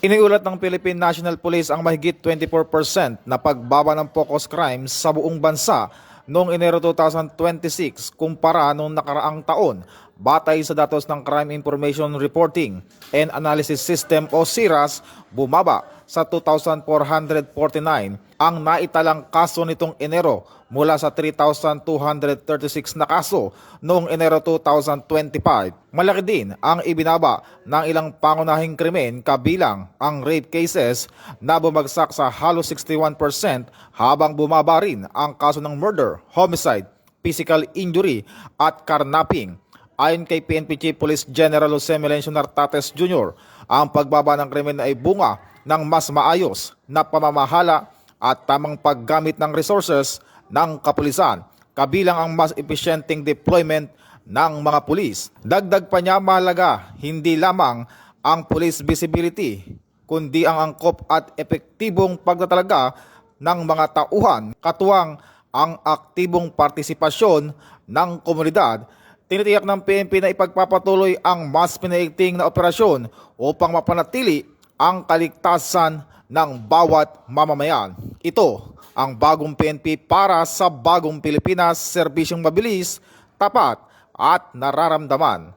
Iniulat ng Philippine National Police ang mahigit 24% na pagbaba ng focus crimes sa buong bansa noong Enero 2026 kumpara noong nakaraang taon, batay sa datos ng Crime Information Reporting and Analysis System o CIRAS. Bumaba sa 2,449 ang naitalang kaso nitong Enero mula sa 3,236 na kaso noong Enero 2025. Malaki din ang ibinaba ng ilang pangunahing krimen kabilang ang rape cases na bumagsak sa halos 61% habang bumaba rin ang kaso ng murder, homicide, physical injury at carnapping. Ayon kay PNP Chief Police General Jose Melencio Nartates Jr., ang pagbaba ng krimen ay bunga ng mas maayos na pamamahala at tamang paggamit ng resources ng kapulisan, kabilang ang mas epesyenteng deployment ng mga pulis. Dagdag pa niya, mahalaga hindi lamang ang police visibility, kundi ang angkop at epektibong pagtatalaga ng mga tauhan, katuwang ang aktibong partisipasyon ng komunidad. Tinitiyak ng PNP na ipagpapatuloy ang mas pinaigting na operasyon upang mapanatili ang kaligtasan ng bawat mamamayan. Ito ang bagong PNP para sa bagong Pilipinas, serbisyong mabilis, tapat at nararamdaman.